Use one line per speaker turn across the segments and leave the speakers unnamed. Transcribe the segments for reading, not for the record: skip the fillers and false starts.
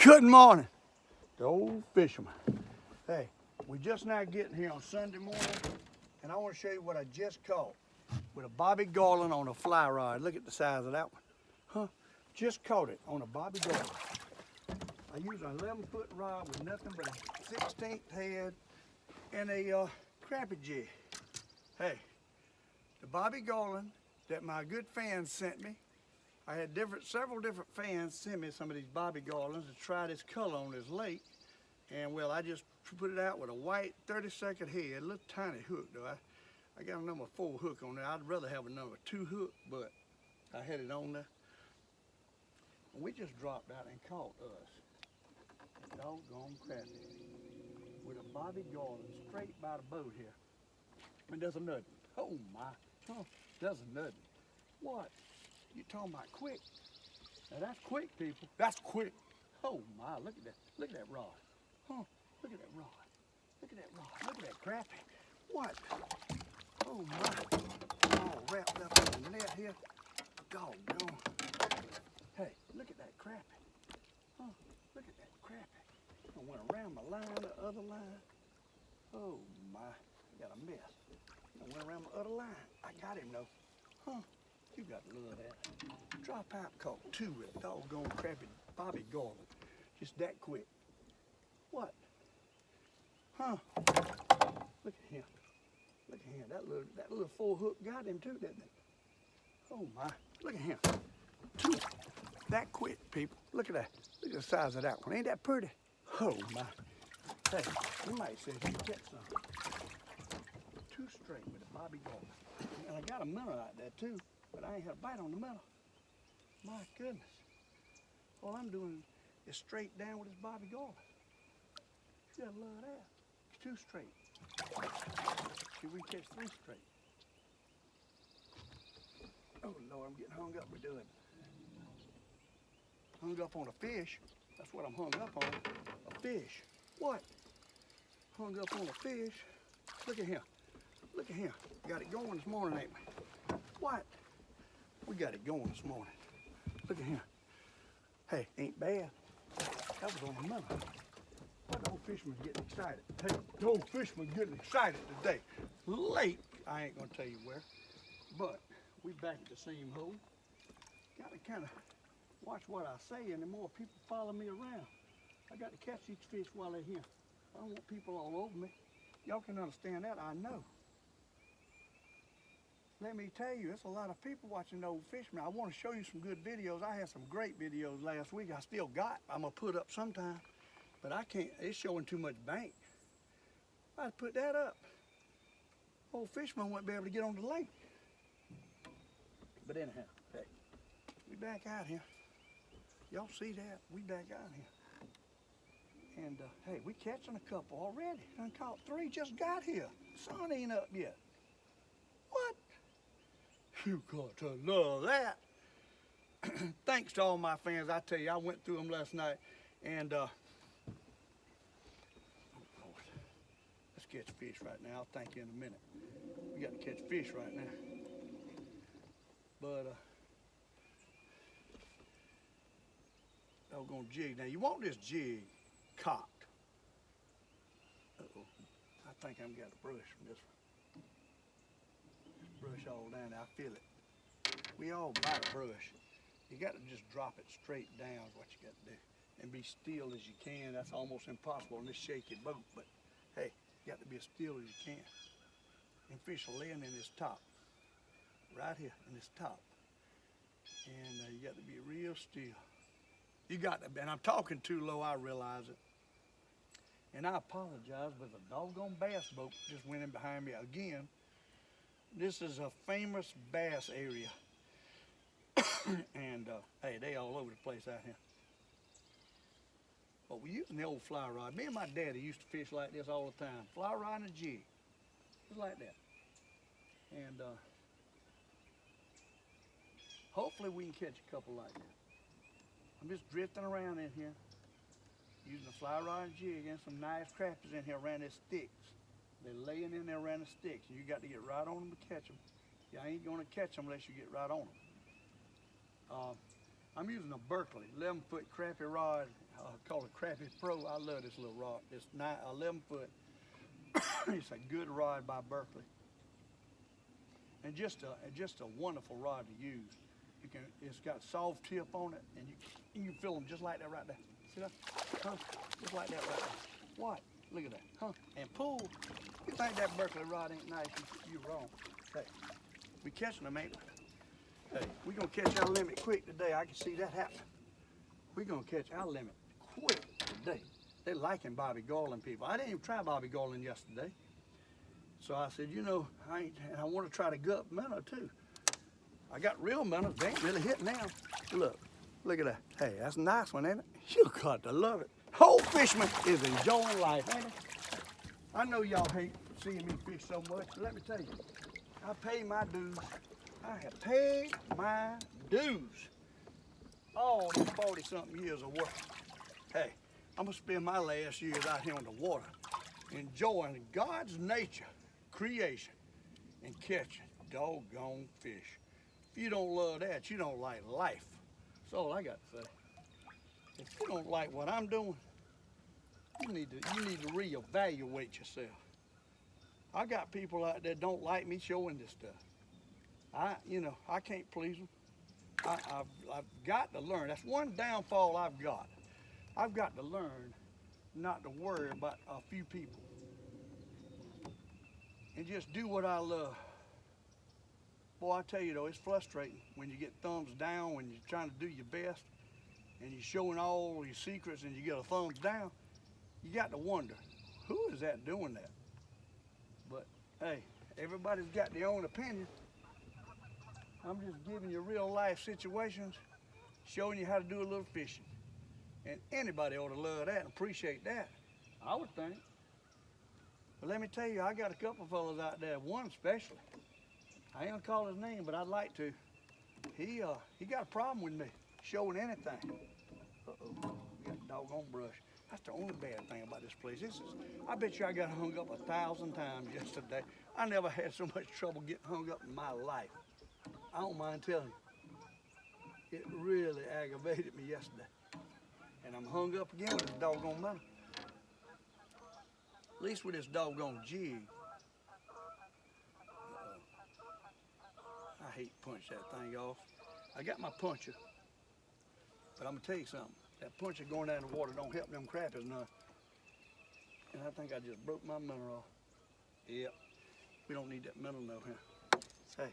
Good morning, the Old Fisherman. Hey, we just now getting here on Sunday morning, and I want to show you what I just caught with a Bobby Garland on a fly rod. Look at the size of that one. Huh? Just caught it on a Bobby Garland. I use an 11-foot rod with nothing but a 16th head and a crappie jig. Hey, the Bobby Garland that my good fans sent me. I had several different fans send me some of these Bobby Garlands to try this color on this lake. And well, I just put it out with a white 32nd head, a little tiny hook though. I got a number 4 hook on there. I'd rather have a number 2 hook, but I had it on there. And we just dropped out and caught us a doggone crappie with a Bobby Garland straight by the boat here. And there's a nothing. Oh my, huh, there's a nothing. What? You talking about quick? Now that's quick, people. That's quick. Oh my, look at that. Look at that rod. Huh, look at that rod. Look at that rod. Look at that crappie. What? Oh my. All wrapped up in the net here. Doggone. Hey, look at that crappie. Huh, look at that crappie. I went around my line, the other line. Oh my, I got a mess. I went around my other line. I got him though. Huh. You got to love that. Drop out caught 2 with a doggone crappie Bobby Garland. Just that quick. What? Huh? Look at him. Look at him. That little 4 hook got him too, didn't it? Oh my. Look at him. 2. That quick, people. Look at that. Look at the size of that one. Ain't that pretty? Oh my. Hey, you might say you catch some. 2 straight with a Bobby Garland. And I got a minnow out there too. But I ain't had a bite on the minnow. My goodness. All I'm doing is straight down with this Bobby Garland. You gotta love that. 2 straight. See, we catch 3 straight. Oh Lord, I'm getting hung up with doing. Hung up on a fish. That's what I'm hung up on. A fish. What? Hung up on a fish. Look at him. Look at him. Got it going this morning, ain't we? What? We got it going this morning. Look at him. Hey, ain't bad. That was on the minnow. What the Old Fisherman's getting excited. Hey, the Old Fisherman's getting excited today. Lake, I ain't gonna tell you where, but we back at the same hole. Gotta kind of watch what I say, and the more people follow me around. I got to catch each fish while they're here. I don't want people all over me. Y'all can understand that, I know. Let me tell you, there's a lot of people watching the Old Fisherman. I want to show you some good videos. I had some great videos last week. I still got. I'm going to put up sometime. But I can't. It's showing too much bank. I'd put that up. Old Fisherman wouldn't be able to get on the lake. But anyhow, hey, we back out here. Y'all see that? We back out here. And hey, we catching a couple already. Done caught 3, just got here. Sun ain't up yet. What? You got to love that. Thanks to all my fans. I tell you, I went through them last night, and oh Lord, let's catch fish right now. I'll thank you in a minute. We got to catch fish right now. But doggone jig. Now you want this jig cocked. Uh-oh. I think I'm got a brush from this one. Brush all down there. I feel it. We all bite a brush. You got to just drop it straight down is what you got to do. And be still as you can. That's almost impossible on this shaky boat, but hey, you got to be as still as you can. And fish are laying in this top. Right here in this top. And you got to be real still. You got to, and I'm talking too low, I realize it. And I apologize, but the doggone bass boat just went in behind me again. This is a famous bass area. And hey, they all over the place out here. But we're using the old fly rod. Me and my daddy used to fish like this all the time. Fly rod and a jig. Just like that. And hopefully we can catch a couple like that. I'm just drifting around in here, using a fly rod and jig and some nice crappies in here around these sticks. They're laying in there around the sticks, and you got to get right on them to catch them. You ain't gonna catch them unless you get right on them. I'm using a Berkeley 11-foot crappie rod. called a Crappie Pro. I love this little rod. It's 11 foot. It's a good rod by Berkeley. And just a wonderful rod to use. It's got soft tip on it, and you can feel them just like that right there. See that? Huh? Just like that right there. What? Look at that. Huh? And pull. You think that Berkeley rod ain't nice? You're wrong. Hey, we catching them, ain't we? Hey, we're gonna catch our limit quick today. I can see that happening. We're gonna catch our limit quick today. They're liking Bobby Garland people. I didn't even try Bobby Garland yesterday. So I said, you know, and I want to try the gut minnow too. I got real minnows. They ain't really hitting now. Look at that. Hey, that's a nice one, ain't it? You got to love it. Old Fisherman is enjoying life, ain't it? I know y'all hate seeing me fish so much, but let me tell you, I pay my dues. I have paid my dues. All these 40-something years of work. Hey, I'm gonna spend my last years out here on the water, enjoying God's nature, creation, and catching doggone fish. If you don't love that, you don't like life. That's all I got to say. If you don't like what I'm doing, you need to reevaluate yourself. I got people out there don't like me showing this stuff. I can't please them. I've got to learn. That's one downfall I've got. I've got to learn not to worry about a few people and just do what I love. Boy, I tell you though, it's frustrating when you get thumbs down when you're trying to do your best and you're showing all your secrets and you get a thumbs down. You got to wonder, who is that doing that? But hey, everybody's got their own opinion. I'm just giving you real life situations, showing you how to do a little fishing. And anybody ought to love that and appreciate that, I would think. But let me tell you, I got a couple fellas out there, one especially. I ain't gonna call his name, but I'd like to. He got a problem with me showing anything. Uh-oh, we got a doggone brush. That's the only bad thing about this place. I bet you I got hung up 1,000 times yesterday. I never had so much trouble getting hung up in my life. I don't mind telling you. It really aggravated me yesterday. And I'm hung up again with this doggone minnow. At least with this doggone jig. I hate to punch that thing off. I got my puncher. But I'm gonna tell you something. That puncher going down in the water don't help them crappies none. And I think I just broke my minnow off. Yep. We don't need that minnow no here. Hey,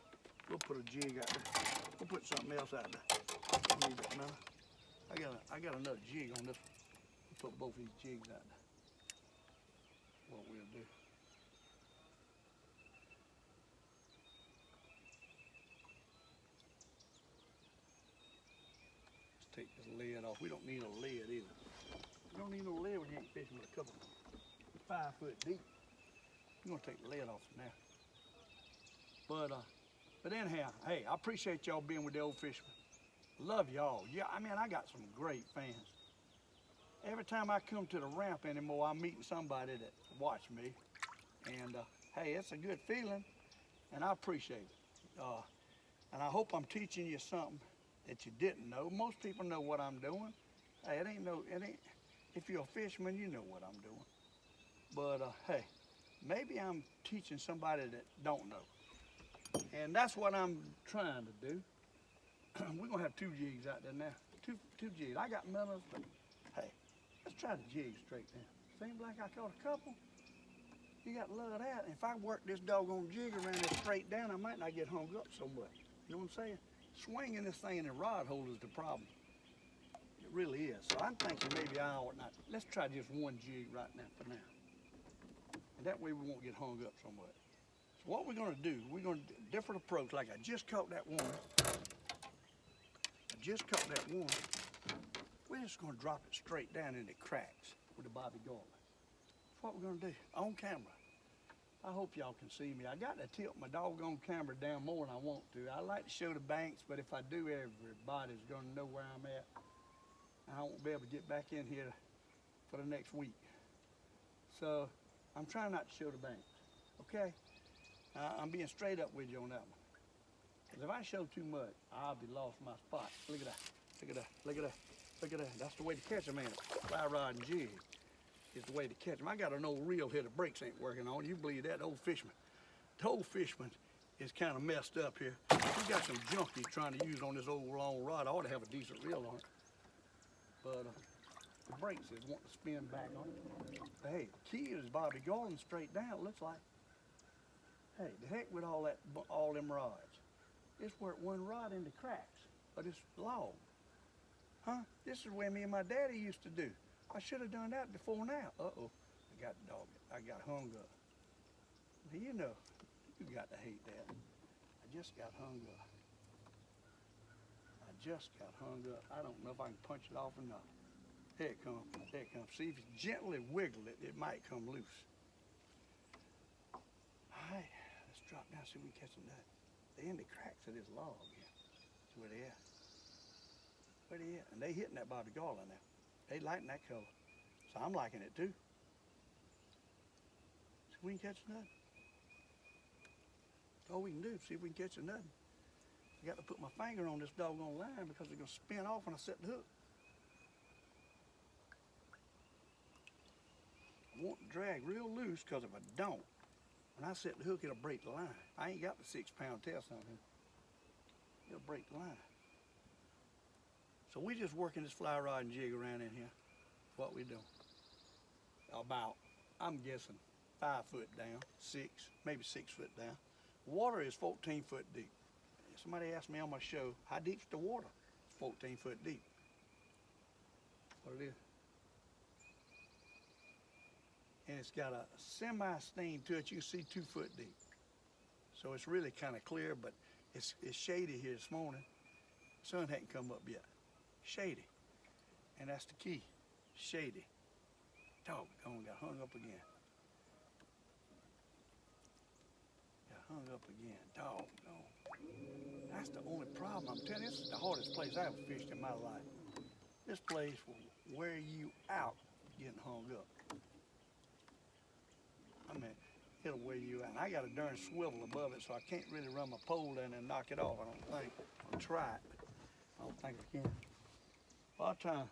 we'll put a jig out there. We'll put something else out there. We need that minnow. I got another jig on this one. We'll put both these jigs out there. What we'll do. Let's take this lid off. We don't need a lid either. You don't need no lid when you ain't fishing with a couple 5 foot deep. You're gonna take the lid off now. But anyhow, hey, I appreciate y'all being with the Old Fisherman. Love y'all. Yeah, I mean, I got some great fans. Every time I come to the ramp anymore, I'm meeting somebody that watch me. And hey, it's a good feeling, and I appreciate it. And I hope I'm teaching you something that you didn't know. Most people know what I'm doing. Hey, if you're a fisherman, you know what I'm doing. But hey, maybe I'm teaching somebody that don't know. And that's what I'm trying to do. We're gonna have 2 jigs out there now. Two jigs. I got minnows, but hey, let's try the jig straight now. Seems like I caught a couple. You got to love that. If I work this doggone jig around it straight down, I might not get hung up so much. You know what I'm saying? Swinging this thing in the rod hole is the problem. It really is. So I'm thinking maybe I ought not. Let's try just 1 jig right now for now. And that way we won't get hung up so much. So what we're gonna do, we're gonna do a different approach. Like I just caught that one. We're just gonna drop it straight down in the cracks with the Bobby Garland. That's what we're gonna do on camera. I hope y'all can see me. I got to tilt my doggone camera down more than I want to. I like to show the banks, but if I do, everybody's gonna know where I'm at. I won't be able to get back in here for the next week. So I'm trying not to show the banks, okay? I'm being straight up with you on that one. Because if I show too much, I'll be lost my spot. Look at that, look at that, look at that. Look at that. That's the way to catch them, ain't it? Fly rod and jig is the way to catch them. I got an old reel here. The brakes ain't working on. You believe that? The Old Fisherman. The Old Fisherman is kind of messed up here. He got some junk he's trying to use on this old long rod. I ought to have a decent reel on it. But the brakes is wanting to spin back on it. But hey, the key is Bobby Garland straight down, it looks like. Hey, the heck with all them rods. It's worked one rod into cracks, but it's long. Huh? This is where me and my daddy used to do. I should have done that before now. Uh-oh, I got hung up. You know, you got to hate that. I just got hung up. I don't know if I can punch it off or not. There it comes, there it comes. See, if you gently wiggle it, it might come loose. All right, let's drop down, see if we can catch a nut. They're in the cracks of this log here. That's where they at. Where they at? And they hitting that Bobby Garland now. They liking that color. So I'm liking it too. See if we can catch a nut. That's all we can do, see if we can catch a nut. I got to put my finger on this doggone line because it's going to spin off when I set the hook. I want to drag real loose because if I don't, when I set the hook, it'll break the line. I ain't got the 6-pound test on here. It'll break the line. So we just working this fly rod and jig around in here. What we doing? About, I'm guessing, 5 foot down, 6, maybe 6 foot down. Water is 14 foot deep. Somebody asked me on my show, how deep's the water? It's 14 foot deep. What it is. And it's got a semi-steam to it. You can see 2 foot deep. So it's really kind of clear, but it's shady here this morning. Sun hadn't come up yet. Shady. And that's the key. Shady. Doggone, got hung up again. Got hung up again. Doggone. That's the only problem. I'm telling you, this is the hardest place I ever fished in my life. This place will wear you out getting hung up. I mean, it'll wear you out. And I got a darn swivel above it, so I can't really run my pole down and knock it off, I don't think. I'll try it, but I don't think I can. A lot of times,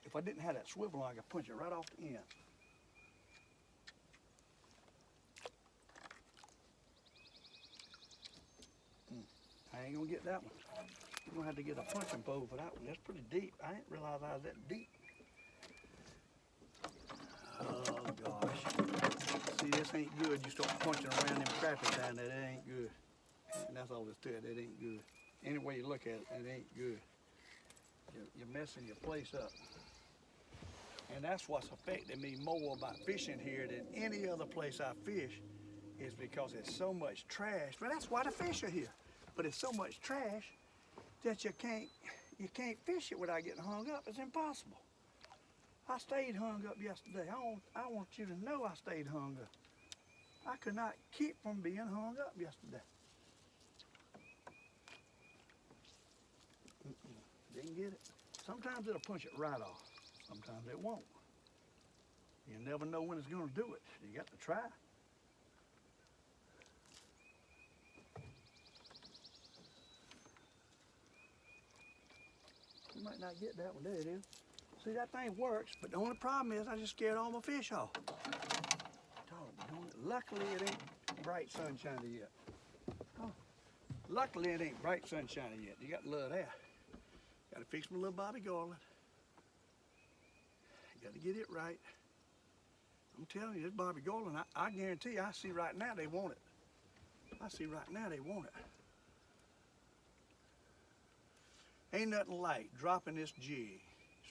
if I didn't have that swivel on, I could punch it right off the end. I ain't gonna get that one. You're gonna have to get a punching pole for that one. That's pretty deep. I didn't realize I was that deep. Oh gosh. See, this ain't good. You start punching around them crappies down there, that ain't good. And that's all there's to it, that ain't good. Any way you look at it, it ain't good. You're messing your place up. And that's what's affected me more about fishing here than any other place I fish, is because there's so much trash. Well, that's why the fish are here. But it's so much trash that you can't fish it without getting hung up. It's impossible. I stayed hung up yesterday. I want you to know I stayed hung up. I could not keep from being hung up yesterday. Didn't get it. Sometimes it'll punch it right off. Sometimes it won't. You never know when it's going to do it. You got to try. You might not get that one. There it is. See, that thing works, but the only problem is I just scared all my fish off. Luckily, it ain't bright sunshiny yet. Oh, luckily, it ain't bright sunshiny yet. You got to love that. Got to fix my little Bobby Garland. Got to get it right. I'm telling you, this Bobby Garland, I guarantee you, I see right now they want it. I see right now they want it. Ain't nothing like dropping this jig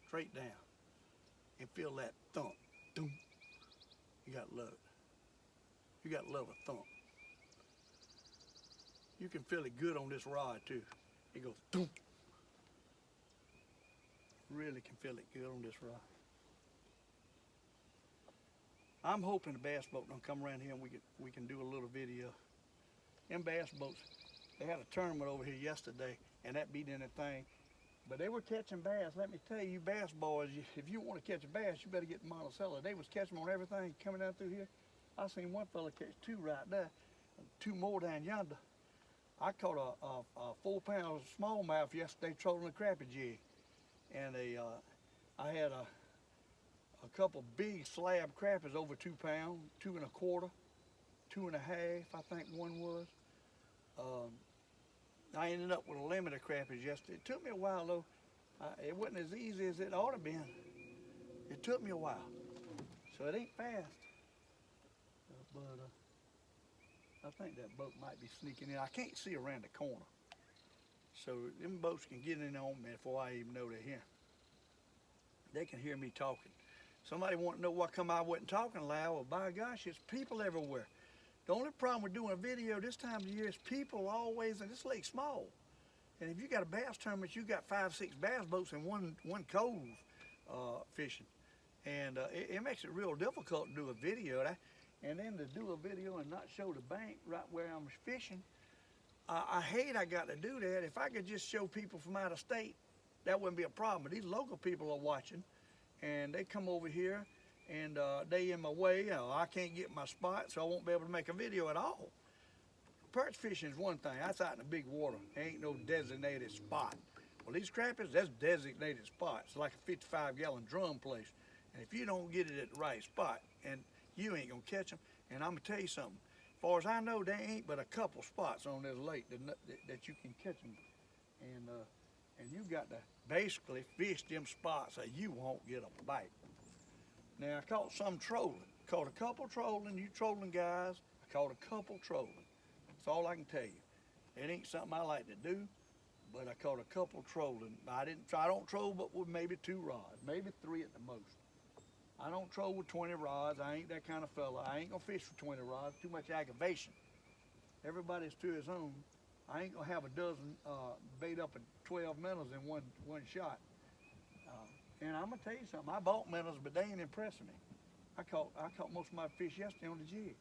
straight down and feel that thump. Doom. You got to love it. You got to love a thump. You can feel it good on this rod too. It goes doom. Really can feel it good on this rod. I'm hoping the bass boat don't come around here and we can do a little video. Them bass boats, they had a tournament over here yesterday and that beat anything. But they were catching bass. Let me tell you, bass boys, if you want to catch a bass, you better get in Monticello. They was catching them on everything coming down through here. I seen one fella catch 2 right there, 2 more down yonder. I caught a 4-pound smallmouth yesterday trolling a crappie jig. and I had a couple big slab crappies over 2 pounds, 2 1/4, 2 1/2, I think one was. I ended up with a limit of crappies yesterday. It took me a while though. It wasn't as easy as it ought to have been. It took me a while, so it ain't fast. But I think that boat might be sneaking in. I can't see around the corner, so them boats can get in on me before I even know they're here. They can hear me talking. Somebody want to know why come I wasn't talking loud? Well, by gosh, it's people everywhere. The only problem with doing a video this time of year is people always, and this lake's small. And if you got a bass tournament, you got 5, 6 bass boats in one cove fishing. And it makes it real difficult to do a video. And then to do a video and not show the bank right where I'm fishing, I hate I got to do that. If I could just show people from out of state, that wouldn't be a problem. But these local people are watching, and they come over here, and they in my way. I can't get my spot, so I won't be able to make a video at all. Perch fishing is one thing. That's out in the big water. There ain't no designated spot. Well, these crappies, that's designated spots. It's like a 55-gallon drum place. And if you don't get it at the right spot, and you ain't gonna catch them. And I'm gonna tell you something. As far as I know, there ain't but a couple spots on this lake that you can catch them. And you got to basically fish them spots so you won't get a bite. Now, I caught some trolling. Caught a couple trolling, you trolling guys. I caught a couple trolling. That's all I can tell you. It ain't something I like to do, but I caught a couple trolling. I don't troll but with maybe 2 rods, maybe 3 at the most. I don't troll with 20 rods. I ain't that kind of fella. I ain't gonna fish for 20 rods, too much aggravation. Everybody's to his own. I ain't gonna have a dozen bait up at 12 minnows in one shot. And I'm gonna tell you something, I bought minnows, but they ain't impressing me. I caught most of my fish yesterday on the jig.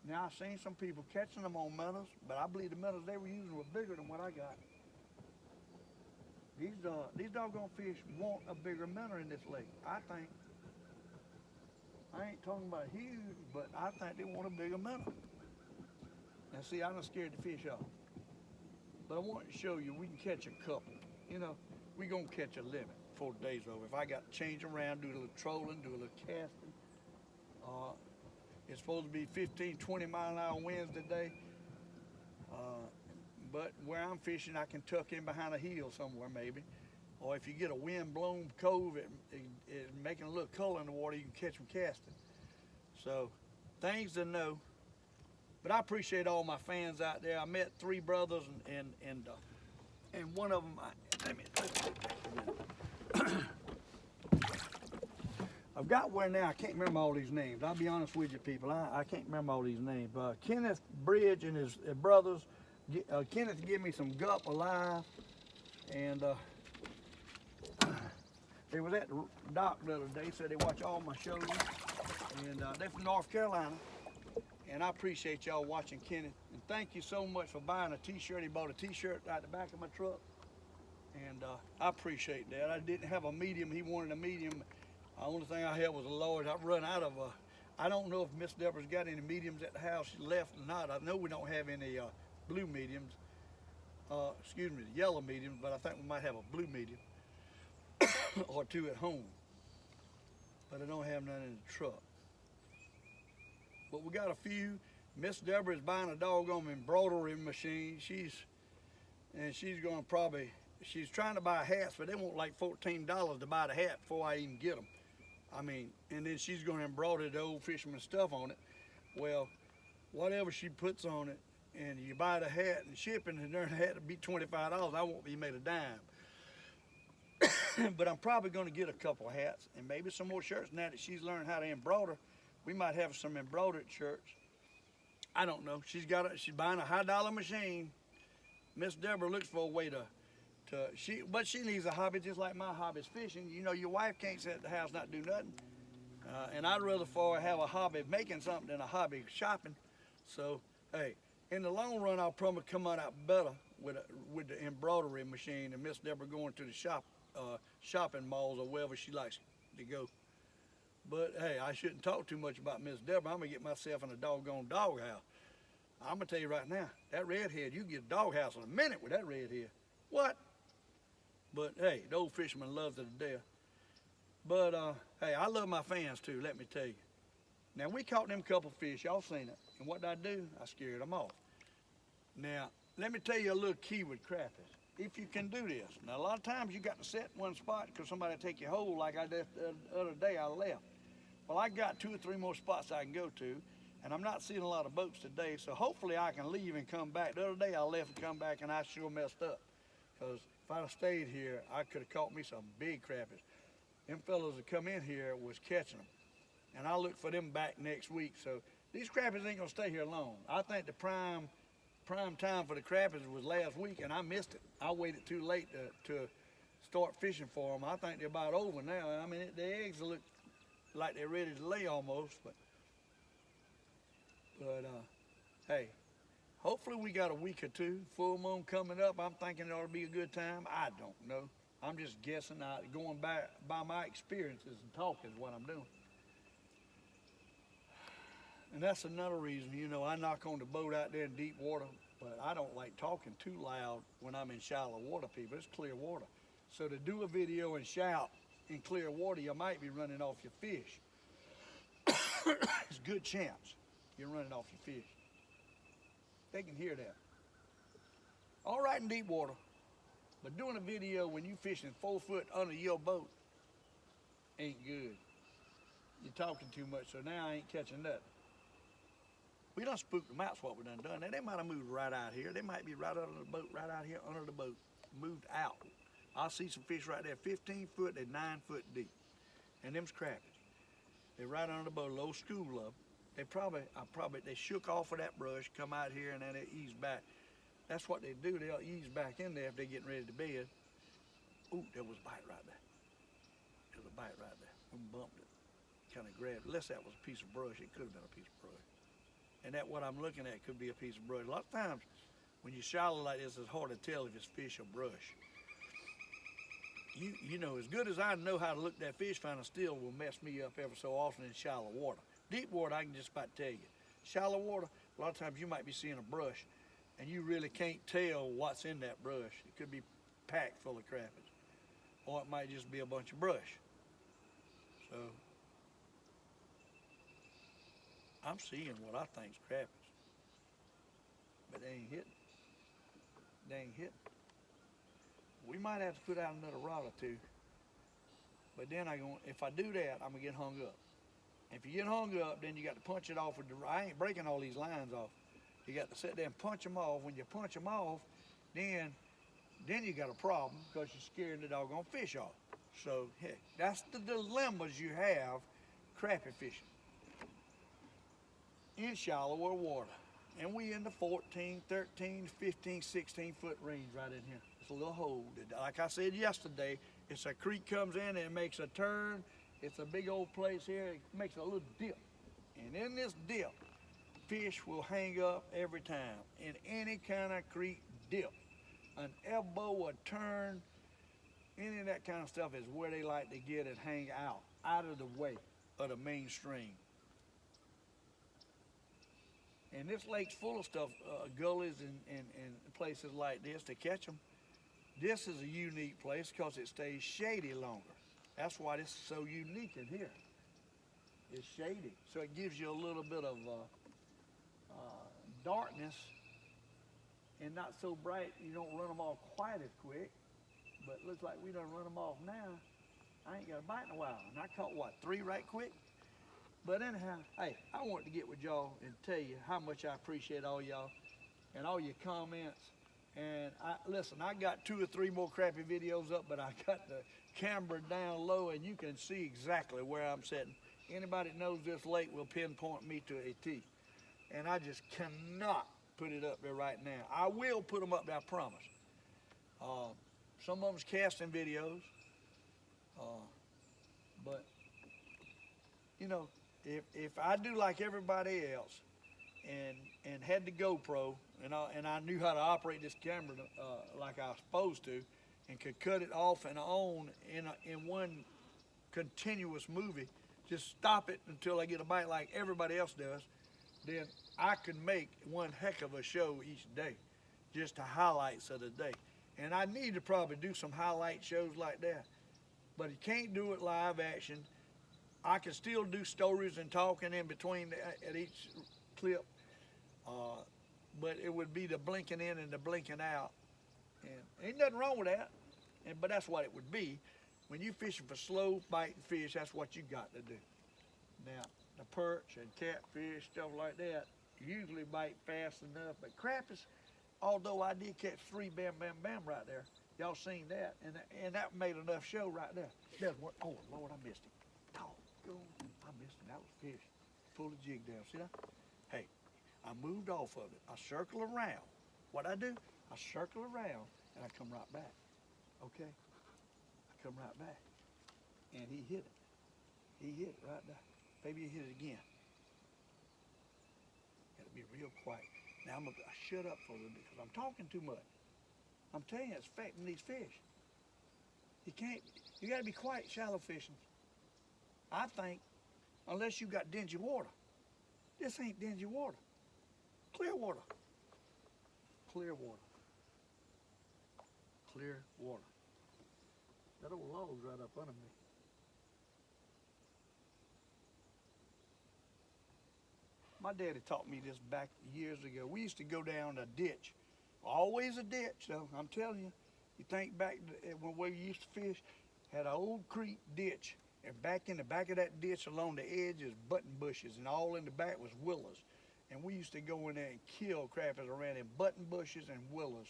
Now I've seen some people catching them on minnows, but I believe the minnows they were using were bigger than what I got. These doggone fish want a bigger minnow in this lake, I think. I ain't talking about huge, but I think they want a bigger minnow. Now see, I'm not scared the fish off. But I want to show you we can catch a couple. You know, we gonna catch a limit before the day's over. If I got to change around, do a little trolling, do a little casting. It's supposed to be 15, 20 mile-an-hour winds today. But where I'm fishing, I can tuck in behind a hill somewhere maybe. Or if you get a wind-blown cove, it's making a little color in the water, you can catch them casting. So, things to know. But I appreciate all my fans out there. I met 3 brothers, and one of them, I've got where now, I can't remember all these names. I'll be honest with you people, I can't remember all these names. Kenneth Bridge and his brothers, Kenneth gave me some gup alive, and they was at the dock the other day, said they watch all my shows, and they're from North Carolina. And I appreciate y'all watching Kenneth. And thank you so much for buying a t-shirt. He bought a t-shirt out the back of my truck. And I appreciate that. I didn't have a medium. He wanted a medium. The only thing I had was a large. I've run out of I don't know if Miss Deborah's got any mediums at the house. She left or not. I know we don't have any blue mediums. Excuse me, the yellow mediums, but I think we might have a blue medium or 2 at home. But I don't have none in the truck. But we got a few. Miss Deborah is buying a doggone embroidery machine. She's trying to buy hats, but they want like $14 to buy the hat before I even get them. I mean, and then she's going to embroider the Old Fisherman stuff on it. Well, whatever she puts on it, and you buy the hat and shipping, and the hat will be $25. I won't be made a dime. But I'm probably going to get a couple of hats and maybe some more shirts now that she's learned how to embroider. We might have some embroidered shirts. I don't know. She's buying a high-dollar machine. Miss Deborah looks for a way but she needs a hobby just like my hobby is fishing. You know, your wife can't sit at the house not do nothing. And I'd rather have a hobby of making something than a hobby of shopping. So, hey, in the long run, I'll probably come out better with the embroidery machine and Miss Deborah going to the shopping malls or wherever she likes to go. But hey, I shouldn't talk too much about Miss Deborah. I'm gonna get myself in a doggone doghouse. I'm gonna tell you right now, that redhead, you can get a doghouse in a minute with that redhead. What? But hey, the Old Fisherman loves it to death. But hey, I love my fans too, let me tell you. Now we caught them couple fish, y'all seen it. And what did I do? I scared them off. Now, let me tell you a little key with crappies. If you can do this. Now a lot of times you got to set one spot because somebody take your hold like I did the other day I left. Well, I got 2 or 3 more spots I can go to, and I'm not seeing a lot of boats today, so hopefully I can leave and come back. The other day I left and come back and I sure messed up. Because if I'd have stayed here, I could have caught me some big crappies. Them fellows that come in here was catching them. And I'll look for them back next week. So these crappies ain't gonna stay here long. I think the prime time for the crappies was last week, and I missed it. I waited too late to start fishing for them. I think they're about over now. I mean, the eggs look like they're ready to lay almost, but hey, hopefully we got a week or 2. Full moon coming up. I'm thinking it ought to be a good time. I don't know. I'm just guessing. Going back by my experiences and talking is what I'm doing. And that's another reason, you know, I knock on the boat out there in deep water, but I don't like talking too loud when I'm in shallow water, people. It's clear water. So to do a video and shout in clear water, you might be running off your fish. It's a good chance you're running off your fish. They can hear that. All right in deep water, but doing a video when you fishing 4 foot under your boat ain't good. You're talking too much, so now I ain't catching nothing. We done spooked them out, what we done. Now, they might have moved right out here. They might be right under the boat, right out here under the boat, moved out. I see some fish right there, 15 foot, they're 9 foot deep. And them's crappies. They're right under the boat, a little school of them. They shook off of that brush, come out here, and then they ease back. That's what they do, they'll ease back in there if they're getting ready to bed. Ooh, there was a bite right there. There was a bite right there. We bumped it, kind of grabbed it. Unless that was a piece of brush, it could have been a piece of brush. And that what I'm looking at could be a piece of brush. A lot of times when you're shallow like this, it's hard to tell if it's fish or brush. You know, as good as I know how to look at that fish finder, still will mess me up ever so often in shallow water. Deep water, I can just about tell you. Shallow water, a lot of times you might be seeing a brush and you really can't tell what's in that brush. It could be packed full of crappies, or it might just be a bunch of brush. So I'm seeing what I think's crappies, but they ain't hitting. They ain't hitting. We might have to put out another rod or 2, but then if I do that, I'm gonna get hung up. If you get hung up, then you got to punch it off with I ain't breaking all these lines off. You got to sit there and punch them off. When you punch them off, then you got a problem because you're scaring the doggone fish off. So heck, that's the dilemmas you have crappie fishing in shallower water. And we in the 14, 13, 15, 16 foot range right in here. It's a little hole. Like I said yesterday, it's a creek comes in and it makes a turn. It's a big old place here. It makes a little dip. And in this dip, fish will hang up every time. In any kind of creek dip, an elbow, a turn, any of that kind of stuff is where they like to get and hang out of the way of the mainstream. And this lake's full of stuff, gullies and places like this to catch them. This is a unique place because it stays shady longer. That's why this is so unique in here. It's shady, so it gives you a little bit of darkness and not so bright. You don't run them off quite as quick, but it looks like we done run them off now. I ain't got a bite in a while, and I caught, what, 3 right quick? But anyhow, hey, I wanted to get with y'all and tell you how much I appreciate all y'all and all your comments. And listen, I got 2 or 3 more crappie videos up, but I got the camera down low and you can see exactly where I'm sitting. Anybody that knows this lake will pinpoint me to a T. And I just cannot put it up there right now. I will put them up there, I promise. Some of them's casting videos. But, you know, if I do like everybody else and had the GoPro and I knew how to operate this camera like I was supposed to and could cut it off and on in one continuous movie, just stop it until I get a bite like everybody else does, then I could make one heck of a show each day, just the highlights of the day. And I need to probably do some highlight shows like that. But you can't do it live action. I can still do stories and talking in between at each clip. But it would be the blinking in and the blinking out. And ain't nothing wrong with that. But that's what it would be. When you're fishing for slow biting fish, that's what you got to do. Now, the perch and catfish, stuff like that, usually bite fast enough. But crappies, although I did catch 3 bam, bam, bam right there, y'all seen that, and that made enough show right there. There's one. Oh, Lord, I missed him. Doggone, I missed him. That was fish. Pull the jig down. See that? Hey, I moved off of it. I circle around. What I do, I circle around, and I come right back. Okay? I come right back. And he hit it. He hit it right there. Maybe he hit it again. Gotta be real quiet. Now I'm gonna shut up for a little bit because I'm talking too much. I'm telling you, it's affecting these fish. You gotta be quiet shallow fishing. I think, unless you got dingy water. This ain't dingy water. Clear water. Clear water. Clear water. That old log's right up under me. My daddy taught me this back years ago. We used to go down a ditch. Always a ditch, though, I'm telling you. You think back to when we used to fish, had an old creek ditch, and back in the back of that ditch along the edge is button bushes, and all in the back was willows. And we used to go in there and kill crappies around in button bushes and willows.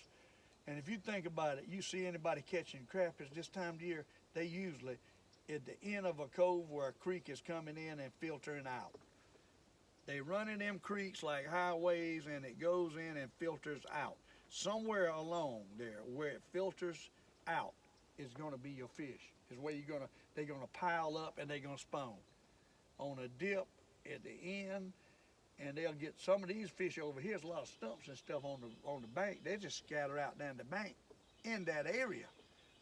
And if you think about it, you see anybody catching crappies this time of year, they usually at the end of a cove where a creek is coming in and filtering out. They run in them creeks like highways, and it goes in and filters out. Somewhere along there where it filters out is gonna be your fish. Is where they're gonna pile up and they're gonna spawn. On a dip at the end, and they'll get some of these fish over here. There's a lot of stumps and stuff on the bank. They just scatter out down the bank in that area.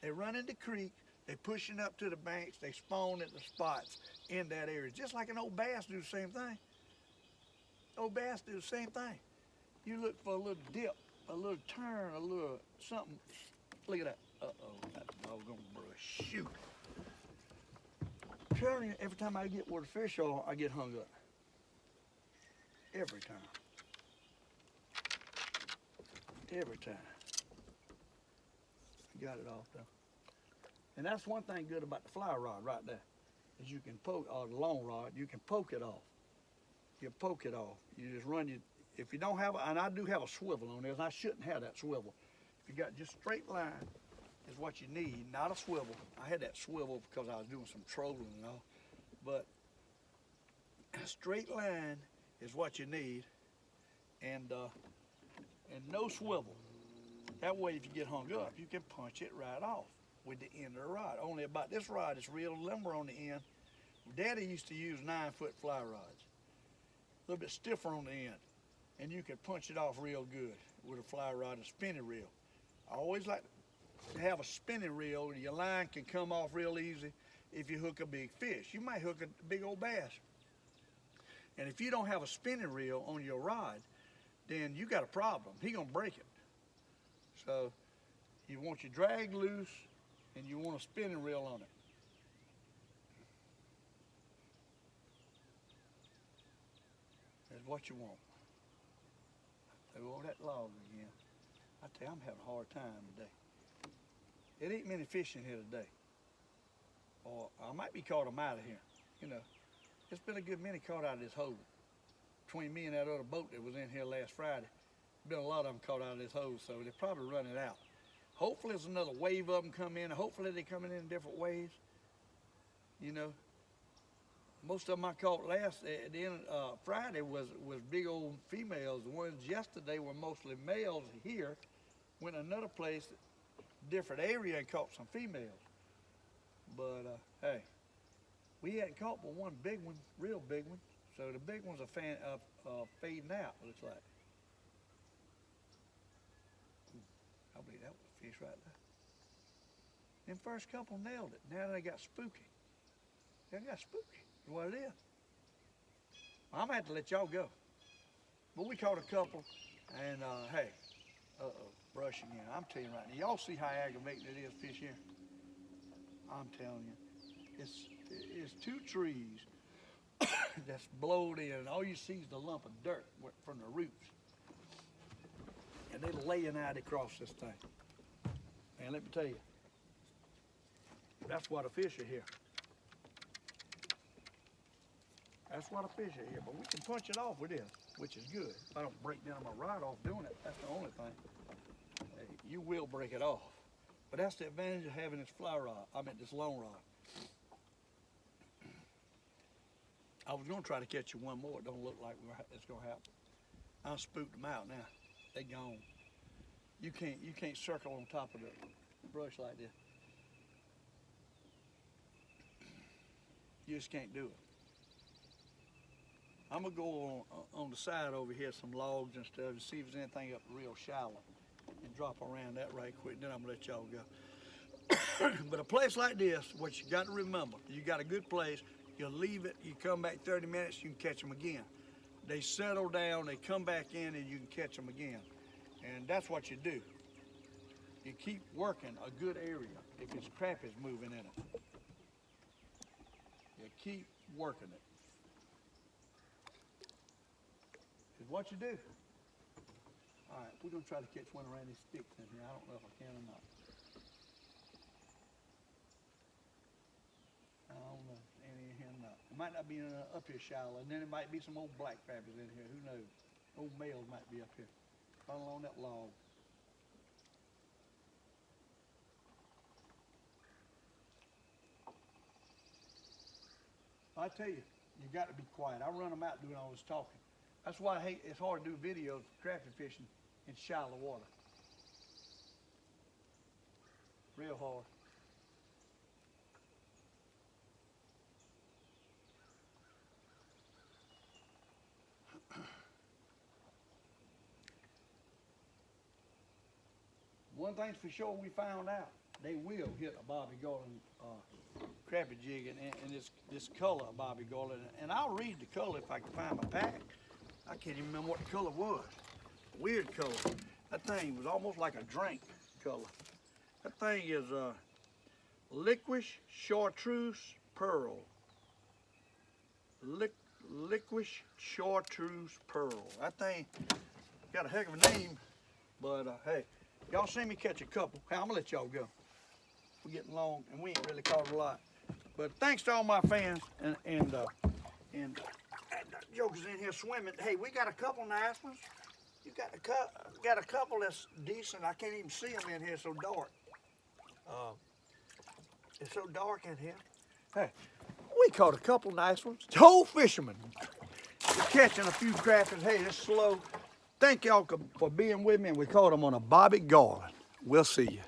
They run in the creek, they pushing up to the banks, they spawn at the spots in that area. Just like an old bass do the same thing. Old bass do the same thing. You look for a little dip, a little turn, a little something. Look at that. Uh-oh, that doggone brush. Shoot. I'm telling you, every time I get where the fish are, I get hung up. Every time. Every time. I got it off though. And that's one thing good about the fly rod right there, is you can poke, or the long rod, you can poke it off. You poke it off. You just run your, if you don't have, and I do have a swivel on this, and I shouldn't have that swivel. If you got just straight line is what you need, not a swivel. I had that swivel because I was doing some trolling and all, but a straight line is what you need, and no swivel. That way if you get hung up, you can punch it right off with the end of the rod. Only about this rod is real limber on the end. Daddy used to use 9-foot fly rods. A little bit stiffer on the end, and you can punch it off real good with a fly rod and spinning reel. I always like to have a spinning reel. Your line can come off real easy if you hook a big fish. You might hook a big old bass. And if you don't have a spinning reel on your rod, then you got a problem. He gonna break it. So you want your drag loose, and you want a spinning reel on it. That's what you want. Oh, that log again. I tell you, I'm having a hard time today. It ain't many fish in here today. Or I might be caught them out of here. You know, it's been a good many caught out of this hole. Between me and that other boat that was in here last Friday, been a lot of them caught out of this hole, so they're probably running out. Hopefully there's another wave of them come in. Hopefully they're coming in different ways. You know, most of them I caught at the end Friday was big old females. The ones yesterday were mostly males here. Went another place, different area, and caught some females. But hey, we hadn't caught but one big one, real big one. So the big ones are fading out, looks like. I believe that was a fish right there. Them first couple nailed it. Now they got spooky. They got spooky. That's what it is. I'm gonna have to let y'all go. But we caught a couple, and hey, uh-oh. brush again. I'm telling you right now, y'all see how aggravating it is fish here? I'm telling you, it's two trees that's blowed in, and all you see is the lump of dirt from the roots. And they're laying out across this thing. And let me tell you, that's why the fish are here. That's why the fish are here. But we can punch it off with this, which is good. If I don't break down my rod off doing it, that's the only thing. Hey, you will break it off. But that's the advantage of having this fly rod, this long rod. I was gonna try to catch you one more. It don't look like it's gonna happen. I spooked them out now. They gone. You can't circle on top of the brush like this. You just can't do it. I'm gonna go on the side over here, some logs and stuff, and see if there's anything up real shallow, and drop around that right quick. Then I'm gonna let y'all go. But a place like this, what you got to remember, you got a good place. You leave it, you come back 30 minutes, you can catch them again. They settle down, they come back in, and you can catch them again. And that's what you do. You keep working a good area if it's crappies moving in it. You keep working it. Is what you do. All right, we're gonna try to catch one around these sticks in here. I don't know if I can or not. I don't know. Any in here or not. It might not be up here shallow, and then it might be some old black crappies in here. Who knows? Old males might be up here. Running along that log. I tell you, you got to be quiet. I run them out doing all this talking. That's why I hate. It's hard to do videos of crappie fishing in shallow water. Real hard. One thing's for sure, we found out they will hit a Bobby Garland crappie jig, and this color of Bobby Garland. And I'll read the color if I can find my pack. I can't even remember what the color was. Weird color. That thing was almost like a drink color. That thing is liquish chartreuse pearl. Liquish chartreuse pearl. That thing got a heck of a name, but hey, y'all see me catch a couple. Hey, I'm gonna let y'all go. We're getting long, and we ain't really caught a lot. But thanks to all my fans and jokers in here swimming. Hey, we got a couple nice ones. You got a couple that's decent. I can't even see them in here, so dark. It's so dark in here. Hey, we caught a couple nice ones. It's Old Fisherman. We're catching a few crappies. Hey, it's slow. Thank y'all for being with me, and we caught them on a Bobby Garland. We'll see you.